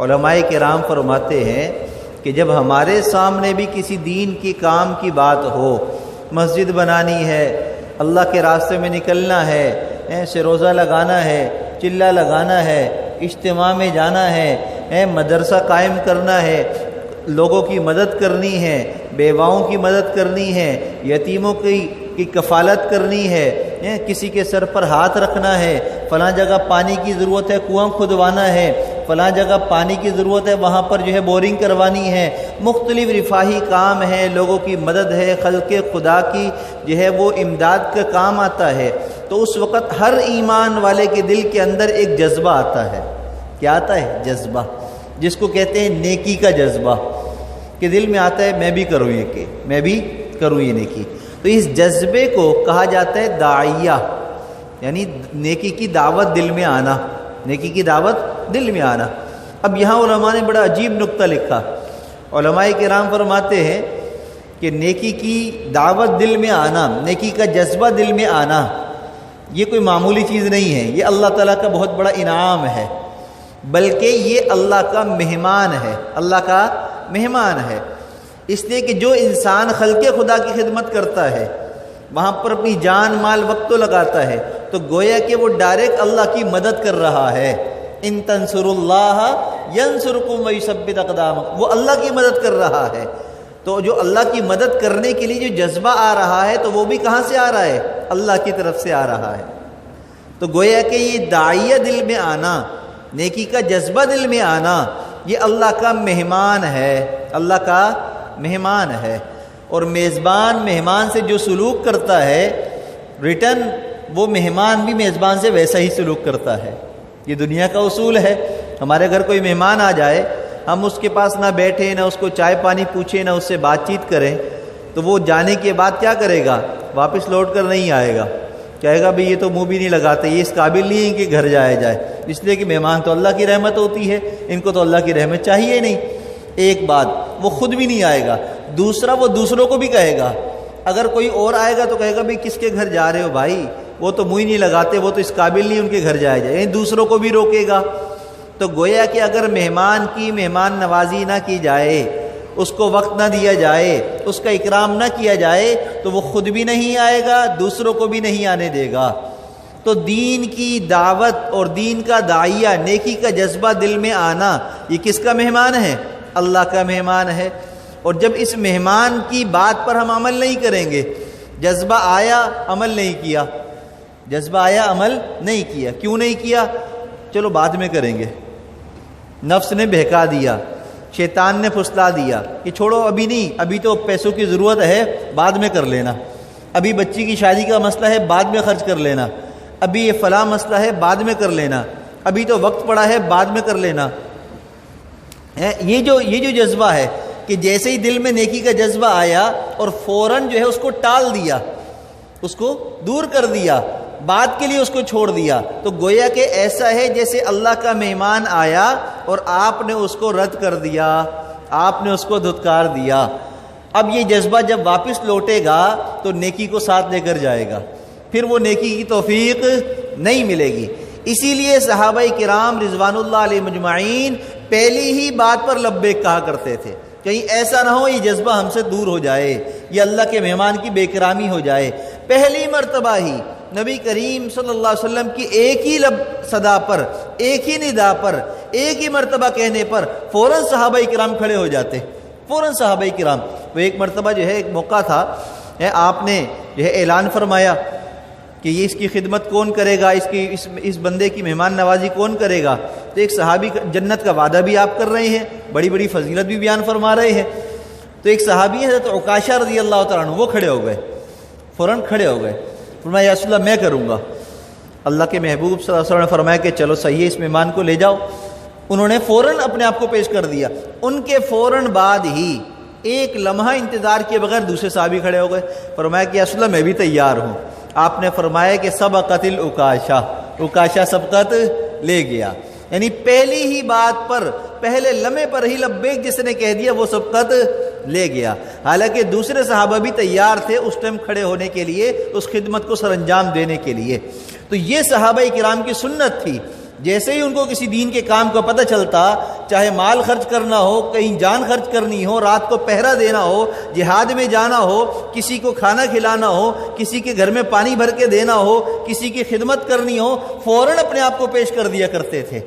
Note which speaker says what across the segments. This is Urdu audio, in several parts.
Speaker 1: علماء کرام فرماتے ہیں کہ جب ہمارے سامنے بھی کسی دین کی کام کی بات ہو، مسجد بنانی ہے، اللہ کے راستے میں نکلنا ہے، روزہ لگانا ہے، چلہ لگانا ہے، اجتماع میں جانا ہے، مدرسہ قائم کرنا ہے، لوگوں کی مدد کرنی ہے، بیواؤں کی مدد کرنی ہے، یتیموں کی کفالت کرنی ہے، کسی کے سر پر ہاتھ رکھنا ہے، فلاں جگہ پانی کی ضرورت ہے، کنواں کھدوانا ہے، فلاں جگہ پانی کی ضرورت ہے، وہاں پر جو ہے بورنگ کروانی ہے، مختلف رفاہی کام ہے، لوگوں کی مدد ہے، خلق خدا کی جو ہے وہ امداد کا کام آتا ہے، تو اس وقت ہر ایمان والے کے دل کے اندر ایک جذبہ آتا ہے۔ کیا آتا ہے؟ جذبہ، جس کو کہتے ہیں نیکی کا جذبہ، کہ دل میں آتا ہے میں بھی کروں یہ، کہ میں بھی کروں یہ نیکی۔ تو اس جذبے کو کہا جاتا ہے داعیہ، یعنی نیکی کی دعوت دل میں آنا، نیکی کی دعوت دل میں آنا۔ اب یہاں علماء نے بڑا عجیب نکتہ لکھا۔ علماء کرام فرماتے ہیں کہ نیکی کی دعوت دل میں آنا، نیکی کا جذبہ دل میں آنا، یہ کوئی معمولی چیز نہیں ہے، یہ اللہ تعالیٰ کا بہت بڑا انعام ہے، بلکہ یہ اللہ کا مہمان ہے، اللہ کا مہمان ہے۔ اس لیے کہ جو انسان خلق خدا کی خدمت کرتا ہے، وہاں پر اپنی جان مال وقت تو لگاتا ہے، تو گویا کہ وہ ڈائریکٹ اللہ کی مدد کر رہا ہے۔ ان تنصروا اللہ ینصرکم ویثبت اقدامکم، وہ اللہ کی مدد کر رہا ہے۔ تو جو اللہ کی مدد کرنے کے لیے جو جذبہ آ رہا ہے، تو وہ بھی کہاں سے آ رہا ہے؟ اللہ کی طرف سے آ رہا ہے۔ تو گویا کہ یہ داعیہ دل میں آنا، نیکی کا جذبہ دل میں آنا، یہ اللہ کا مہمان ہے، اللہ کا مہمان ہے۔ اور میزبان مہمان سے جو سلوک کرتا ہے، ریٹرن وہ مہمان بھی میزبان سے ویسا ہی سلوک کرتا ہے۔ یہ دنیا کا اصول ہے۔ ہمارے گھر کوئی مہمان آ جائے، ہم اس کے پاس نہ بیٹھیں، نہ اس کو چائے پانی پوچھیں، نہ اس سے بات چیت کریں، تو وہ جانے کے بعد کیا کرے گا؟ واپس لوٹ کر نہیں آئے گا، کہے گا بھئی یہ تو منہ بھی نہیں لگاتے، یہ اس قابل نہیں ہے کہ گھر جایا جائے، اس لیے کہ مہمان تو اللہ کی رحمت ہوتی ہے، ان کو تو اللہ کی رحمت چاہیے نہیں۔ ایک بات، وہ خود بھی نہیں آئے گا۔ دوسرا، وہ دوسروں کو بھی کہے گا۔ اگر کوئی اور آئے گا تو کہے گا بھئی کس کے گھر جا رہے ہو بھائی، وہ تو منہ ہی نہیں لگاتے، وہ تو اس قابل نہیں ان کے گھر جایا جائے، یعنی دوسروں کو بھی روکے گا۔ تو گویا کہ اگر مہمان کی مہمان نوازی نہ کی جائے، اس کو وقت نہ دیا جائے، اس کا اکرام نہ کیا جائے، تو وہ خود بھی نہیں آئے گا، دوسروں کو بھی نہیں آنے دے گا۔ تو دین کی دعوت اور دین کا داعیہ، نیکی کا جذبہ دل میں آنا، یہ کس کا مہمان ہے؟ اللہ کا مہمان ہے۔ اور جب اس مہمان کی بات پر ہم عمل نہیں کریں گے، جذبہ آیا عمل نہیں کیا، جذبہ آیا عمل نہیں کیا، کیوں نہیں کیا؟ چلو بعد میں کریں گے، نفس نے بہکا دیا، شیطان نے پھسلا دیا کہ چھوڑو ابھی نہیں، ابھی تو پیسوں کی ضرورت ہے، بعد میں کر لینا، ابھی بچی کی شادی کا مسئلہ ہے، بعد میں خرچ کر لینا، ابھی یہ فلاں مسئلہ ہے، بعد میں کر لینا، ابھی تو وقت پڑا ہے، بعد میں کر لینا۔ یہ جو جذبہ ہے کہ جیسے ہی دل میں نیکی کا جذبہ آیا اور فوراً جو ہے اس کو ٹال دیا، اس کو دور کر دیا، بعد کے لیے اس کو چھوڑ دیا، تو گویا کہ ایسا ہے جیسے اللہ کا مہمان آیا اور آپ نے اس کو رد کر دیا، آپ نے اس کو دھتکار دیا۔ اب یہ جذبہ جب واپس لوٹے گا تو نیکی کو ساتھ لے کر جائے گا، پھر وہ نیکی کی توفیق نہیں ملے گی۔ اسی لیے صحابہ کرام رضوان اللہ علیہ مجمعین پہلی ہی بات پر لبیک کہا کرتے تھے، کہیں ایسا نہ ہو یہ جذبہ ہم سے دور ہو جائے، یہ اللہ کے مہمان کی بے کرامی ہو جائے۔ پہلی مرتبہ ہی نبی کریم صلی اللہ علیہ وسلم کی ایک ہی صدا پر، ایک ہی ندا پر، ایک ہی مرتبہ کہنے پر فوراً صحابہ کرام کھڑے ہو جاتے، فوراً صحابہ کرام۔ وہ ایک مرتبہ جو ہے ایک موقع تھا، آپ نے جو ہے اعلان فرمایا کہ یہ اس کی خدمت کون کرے گا، اس بندے کی مہمان نوازی کون کرے گا؟ تو ایک صحابی جنت کا وعدہ بھی آپ کر رہے ہیں، بڑی بڑی فضیلت بھی بیان فرما رہے ہیں، تو ایک صحابی حضرت عکاشہ رضی اللہ تعالیٰ عنہ، وہ کھڑے ہو گئے، فوراً کھڑے ہو گئے، فرمایا یا رسول اللہ میں کروں گا۔ اللہ کے محبوب صلی اللہ علیہ وسلم نے فرمایا کہ چلو صحیح ہے، اس مہمان کو لے جاؤ۔ انہوں نے فوراً اپنے آپ کو پیش کر دیا۔ ان کے فوراً بعد ہی ایک لمحہ انتظار کیے بغیر دوسرے صحابی کھڑے ہو گئے، فرمایا کہ یا رسول اللہ میں بھی تیار ہوں۔ آپ نے فرمایا کہ سبقت العکاشہ، عکاشہ سبقت لے گیا، یعنی پہلی ہی بات پر، پہلے لمحے پر ہی لبیک جس نے کہہ دیا وہ سبقت لے گیا۔ حالانکہ دوسرے صحابہ بھی تیار تھے اس ٹائم کھڑے ہونے کے لیے، اس خدمت کو سر انجام دینے کے لیے۔ تو یہ صحابہ کرام کی سنت تھی، جیسے ہی ان کو کسی دین کے کام کا پتہ چلتا، چاہے مال خرچ کرنا ہو، کہیں جان خرچ کرنی ہو، رات کو پہرا دینا ہو، جہاد میں جانا ہو، کسی کو کھانا کھلانا ہو، کسی کے گھر میں پانی بھر کے دینا ہو، کسی کی خدمت کرنی ہو، فوراً اپنے آپ کو پیش کر دیا کرتے تھے۔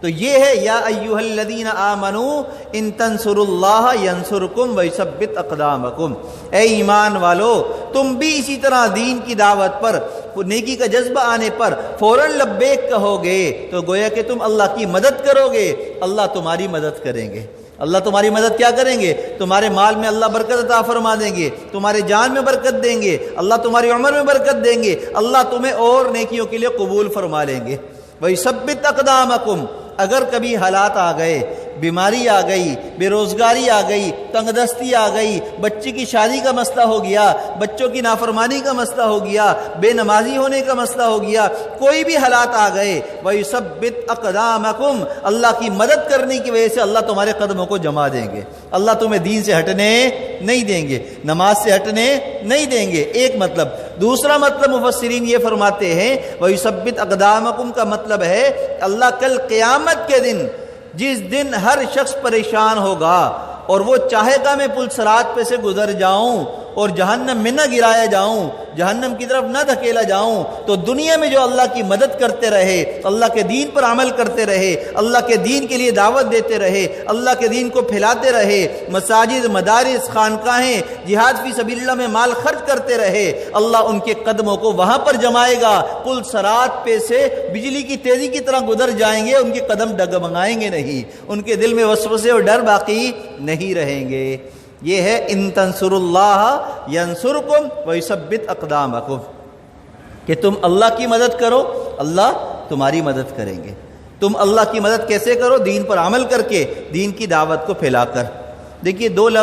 Speaker 1: تو یہ ہے یا ایھا الذین آمنوا ان تنصروا اللہ ینصرکم ویثبت اقدامکم، اے ایمان والو تم بھی اسی طرح دین کی دعوت پر، نیکی کا جذبہ آنے پر فوراً لبیک کہو گے تو گویا کہ تم اللہ کی مدد کرو گے، اللہ تمہاری مدد کریں گے۔ اللہ تمہاری مدد کیا کریں گے؟ تمہارے مال میں اللہ برکت عطا فرما دیں گے، تمہارے جان میں برکت دیں گے، اللہ تمہاری عمر میں برکت دیں گے، اللہ تمہیں اور نیکیوں کے لیے قبول فرما لیں گے۔ وَيُثَبِّتْ أَقْدَامَكُمْ، اگر کبھی حالات آ گئے، بیماری آ گئی، بے روزگاری آ گئی، تنگ دستی آ گئی، بچے کی شادی کا مسئلہ ہو گیا، بچوں کی نافرمانی کا مسئلہ ہو گیا، بے نمازی ہونے کا مسئلہ ہو گیا، کوئی بھی حالات آ گئے، وَيُثَبِّتْ أَقْدَامَكُمْ، اللہ کی مدد کرنے کی وجہ سے اللہ تمہارے قدموں کو جما دیں گے، اللہ تمہیں دین سے ہٹنے نہیں دیں گے، نماز سے ہٹنے نہیں دیں گے، ایک مطلب۔ دوسرا مطلب مفسرین یہ فرماتے ہیں وَيُثَبِّتْ أَقْدَامَكُمْ کا مطلب ہے اللہ کل قیامت کے دن، جس دن ہر شخص پریشان ہوگا اور وہ چاہے گا میں پل صراط پہ سے گزر جاؤں اور جہنم میں نہ گرایا جاؤں، جہنم کی طرف نہ دھکیلا جاؤں، تو دنیا میں جو اللہ کی مدد کرتے رہے، اللہ کے دین پر عمل کرتے رہے، اللہ کے دین کے لیے دعوت دیتے رہے، اللہ کے دین کو پھیلاتے رہے، مساجد، مدارس، خانقاہیں، جہاد فی سبیل اللہ میں مال خرچ کرتے رہے، اللہ ان کے قدموں کو وہاں پر جمائے گا، پل صراط پہ سے بجلی کی تیزی کی طرح گزر جائیں گے، ان کے قدم ڈگمگائیں گے نہیں، ان کے دل میں وسوسے اور ڈر باقی نہیں رہیں گے۔ یہ ہے ان تنصروا اللہ ینصرکم ویثبت اقدامکم، کہ تم اللہ کی مدد کرو، اللہ تمہاری مدد کریں گے۔ تم اللہ کی مدد کیسے کرو؟ دین پر عمل کر کے، دین کی دعوت کو پھیلا کر۔ دیکھیے دو لفظ